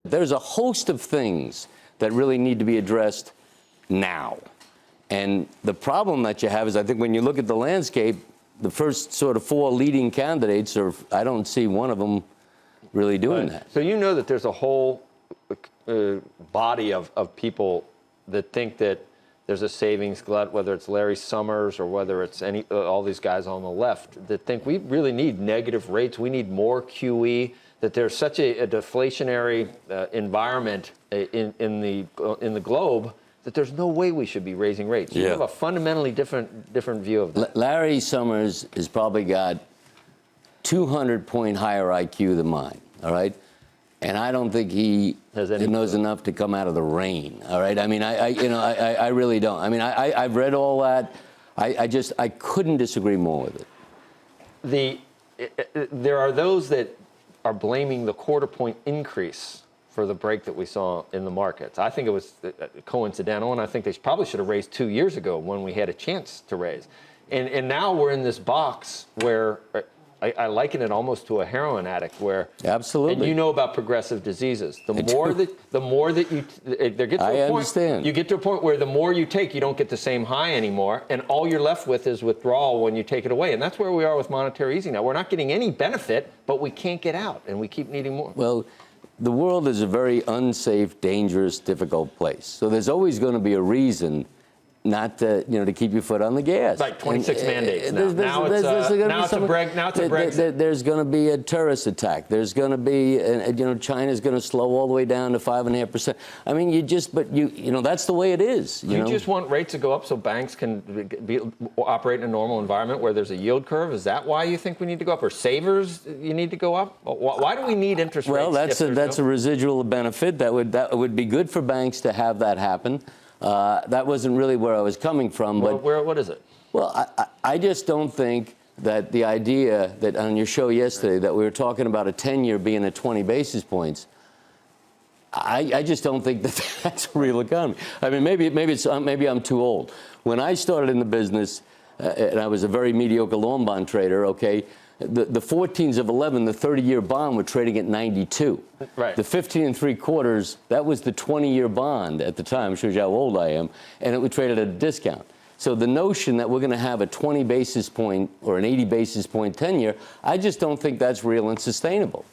There's a host of things that really need to be addressed now. And the problem that you have is, I think when you look at the landscape, the first sort of 4 leading candidates are, I don't see one of them really doing that. So you know that there's a whole body of people that think that there's a savings glut, whether it's Larry Summers or whether it's all these guys on the left, that think we really need negative rates, we need more QE, that there's such a deflationary environment in the globe that there's no way we should be raising rates. You have a fundamentally different view of that. Larry Summers has probably got 200-point higher IQ than mine, all right? And I don't think he knows enough to come out of the rain, all right? I mean, I really don't. I mean, I've read all that. I couldn't disagree more with it. There are those that are blaming the quarter-point increase for the break that we saw in the markets. I think it was coincidental, and I think they probably should have raised 2 years ago when we had a chance to raise. And now we're in this box where I liken it almost to a heroin addict, where absolutely, and you know about progressive diseases. The more that you there gets to a point, understand. You get to a point where the more you take, you don't get the same high anymore, and all you're left with is withdrawal when you take it away. And that's where we are with monetary easing now. We're not getting any benefit, but we can't get out, and we keep needing more. Well, the world is a very unsafe, dangerous, difficult place. So there's always going to be a reason not to, to keep your foot on the gas. Like 26 mandates now. Now it's a Brexit. There's going to be a terrorist attack. There's going to be, China's going to slow all the way down to 5.5%. I mean, that's the way it is. You just want rates to go up so banks can operate in a normal environment where there's a yield curve? Is that why you think we need to go up? Or savers, you need to go up? Why do we need interest rates? Well, that's a residual benefit. That would be good for banks to have that happen. That wasn't really where I was coming from. But what is it? Well, I just don't think that the idea that on your show yesterday that we were talking about a 10-year being at 20 basis points, I just don't think that that's a real economy. I mean, maybe I'm too old. When I started in the business, and I was a very mediocre long bond trader, okay, the 14s of 11, the 30-year bond were trading at 92. Right. The 15 3/4, that was the 20-year bond at the time. Shows you how old I am. And it was traded at a discount. So the notion that we're going to have a 20 basis point or an 80 basis point 10-year, I just don't think that's real and sustainable.